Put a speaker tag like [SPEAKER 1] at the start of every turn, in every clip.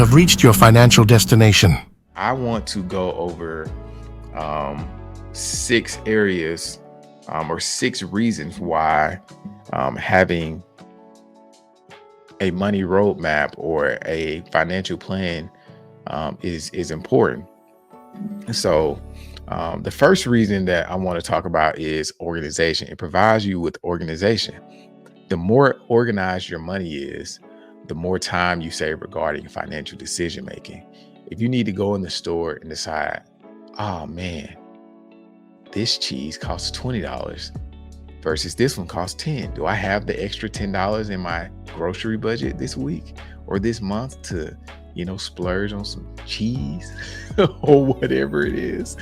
[SPEAKER 1] have reached your financial destination.
[SPEAKER 2] I want to go over 6 areas or 6 reasons why having a money roadmap or a financial plan is important. So the first reason that I want to talk about is organization. It provides you with organization. The more organized your money is, the more time you save regarding financial decision making. If you need to go in the store and decide, oh man, this cheese costs $20 versus this one costs $10. Do I have the extra $10 in my grocery budget this week or this month to, splurge on some cheese or whatever it is?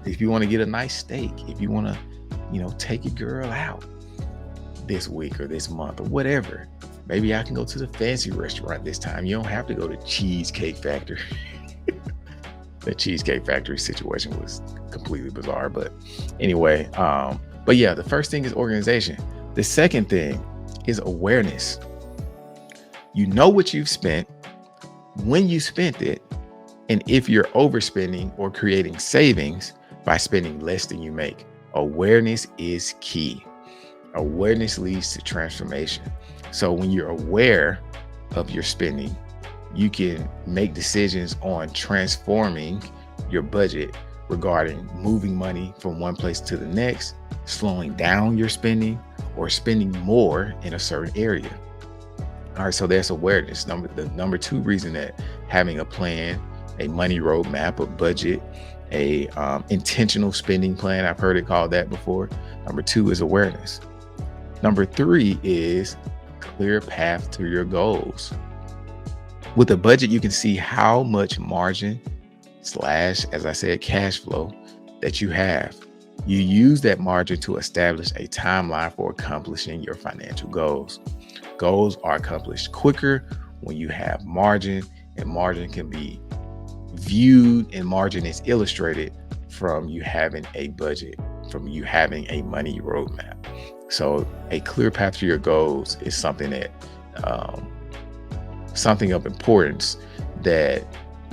[SPEAKER 2] If you want to get a nice steak, if you want to, take your girl out this week or this month or whatever, maybe I can go to the fancy restaurant this time. You don't have to go to Cheesecake Factory. The Cheesecake Factory situation was completely bizarre, but anyway, but yeah, the first thing is organization. The second thing is awareness. You know what you've spent, when you spent it, and if you're overspending or creating savings by spending less than you make. Awareness is key. Awareness leads to transformation. So when you're aware of your spending, you can make decisions on transforming your budget regarding moving money from one place to the next, slowing down your spending, or spending more in a certain area. All right, so that's awareness. The number 2 reason that having a plan, a money roadmap, a budget, a intentional spending plan, I've heard it called that before. Number 2 is awareness. Number 3 is clear path to your goals. With a budget, you can see how much margin / as I said, cash flow that you have. You use that margin to establish a timeline for accomplishing your financial goals. Goals are accomplished quicker when you have margin, and margin can be viewed and margin is illustrated from you having a budget, from you having a money roadmap. So a clear path to your goals is something that something of importance that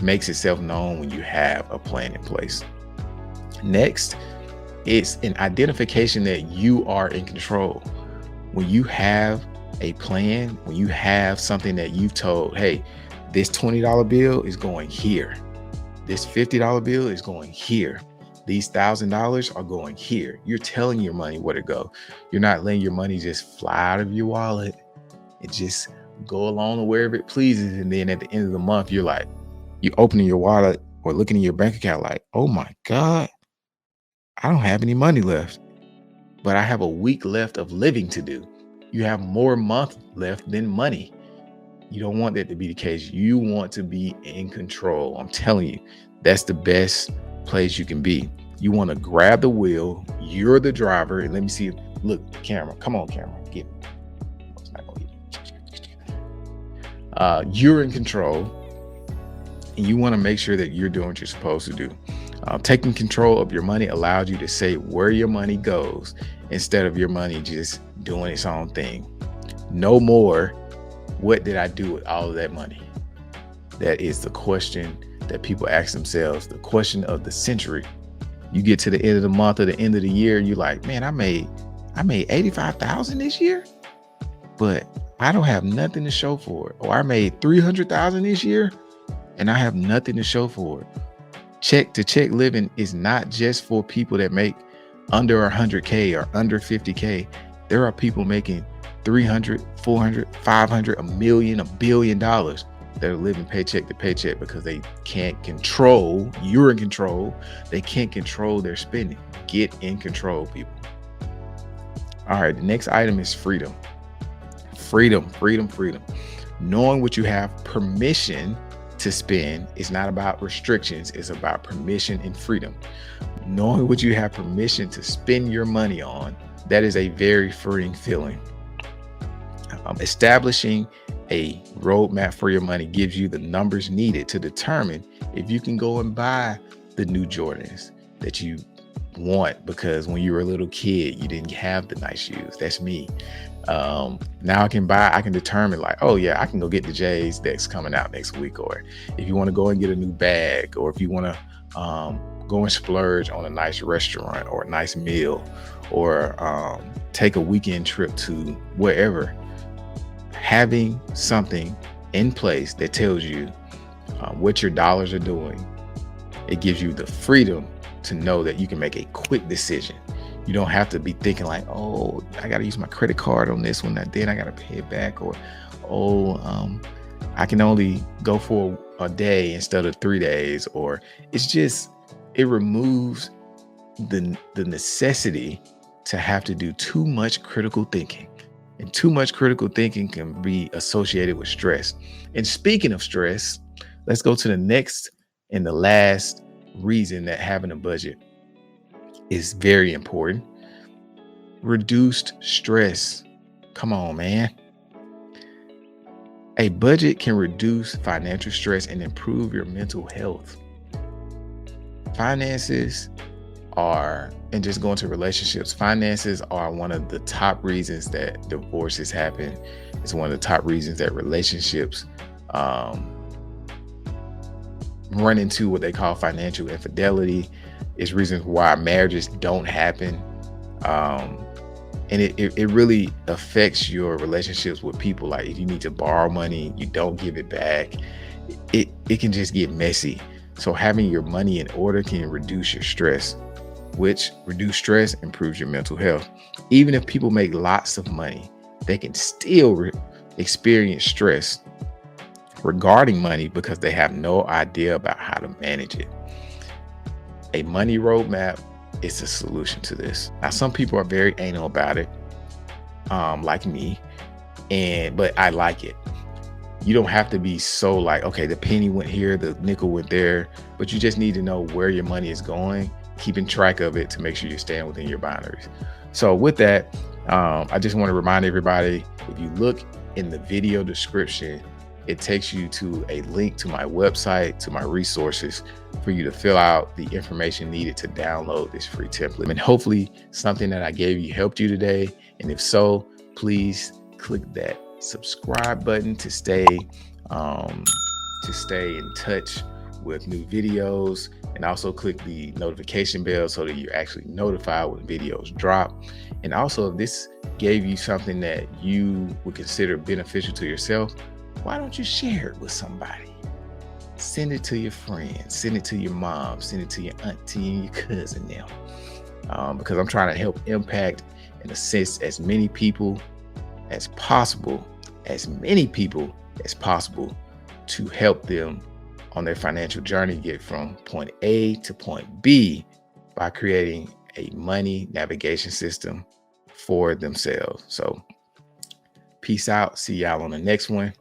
[SPEAKER 2] makes itself known when you have a plan in place. Next, it's an identification that you are in control. When you have a plan, when you have something that you've told, hey, this $20 bill is going here. This $50 bill is going here. These $1,000 are going here. You're telling your money where to go. You're not letting your money just fly out of your wallet and just go along to wherever it pleases. And then at the end of the month, you're opening your wallet or looking in your bank account like, oh my God, I don't have any money left, but I have a week left of living to do. You have more month left than money. You don't want that to be the case. You want to be in control. I'm telling you, that's the best place you can be. You want to grab the wheel. You're the driver. And let me see. Look, camera. Come on, camera. Get me. It's not gonna get me. You're in control. And you want to make sure that you're doing what you're supposed to do. Taking control of your money allows you to say where your money goes instead of your money just doing its own thing. No more, what did I do with all of that money? That is the question that people ask themselves, the question of the century. You get to the end of the month or the end of the year, you're like, man, I made 85,000 this year, but I don't have nothing to show for it. Or I made 300,000 this year and I have nothing to show for it. Check to check living is not just for people that make under 100K or under 50K. There are people making 300, 400, 500, $1 million, $1 billion that are living paycheck to paycheck because they can't control. You're in control. They can't control their spending. Get in control, people. All right. The next item is freedom. Freedom. Knowing what you have permission to spend is not about restrictions. It's about permission and freedom. Knowing what you have permission to spend your money on, that is a very freeing feeling. Establishing a roadmap for your money gives you the numbers needed to determine if you can go and buy the new Jordans that you want because when you were a little kid, you didn't have the nice shoes. That's me. Now I can determine like, oh yeah, I can go get the J's that's coming out next week. Or if you want to go and get a new bag, or if you want to go and splurge on a nice restaurant or a nice meal, or take a weekend trip to wherever, having something in place that tells you what your dollars are doing, it gives you the freedom to know that you can make a quick decision. You don't have to be thinking like, oh, I got to use my credit card on this one, then I got to pay it back, or I can only go for a day instead of 3 days, or it removes the necessity to have to do too much critical thinking. And too much critical thinking can be associated with stress. And speaking of stress, let's go to the next and the last reason that having a budget is very important. Reduced stress. Come on, man. A budget can reduce financial stress and improve your mental health. Finances are, and just going to relationships, finances are one of the top reasons that divorces happen. It's one of the top reasons that relationships run into what they call financial infidelity. It's reasons why marriages don't happen. And it really affects your relationships with people. Like if you need to borrow money, you don't give it back. It can just get messy. So having your money in order can reduce your stress, which reduce stress improves your mental health. Even if people make lots of money, they can still experience stress regarding money because they have no idea about how to manage it. A money roadmap is a solution to this. Now, some people are very anal about it, like me, but I like it. You don't have to be so like, okay, the penny went here, the nickel went there, but you just need to know where your money is going, keeping track of it to make sure you're staying within your boundaries. So with that, I just want to remind everybody, if you look in the video description, it takes you to a link to my website, to my resources for you to fill out the information needed to download this free template. And hopefully something that I gave you helped you today. And if so, please click that subscribe button to stay in touch with new videos, and also click the notification bell so that you're actually notified when videos drop. And also, if this gave you something that you would consider beneficial to yourself, why don't you share it with somebody? Send it to your friends, send it to your mom, send it to your auntie and your cousin now, because I'm trying to help impact and assist as many people as possible, to help them on their financial journey get from point A to point B by creating a money navigation system for themselves. So peace out. See y'all on the next one.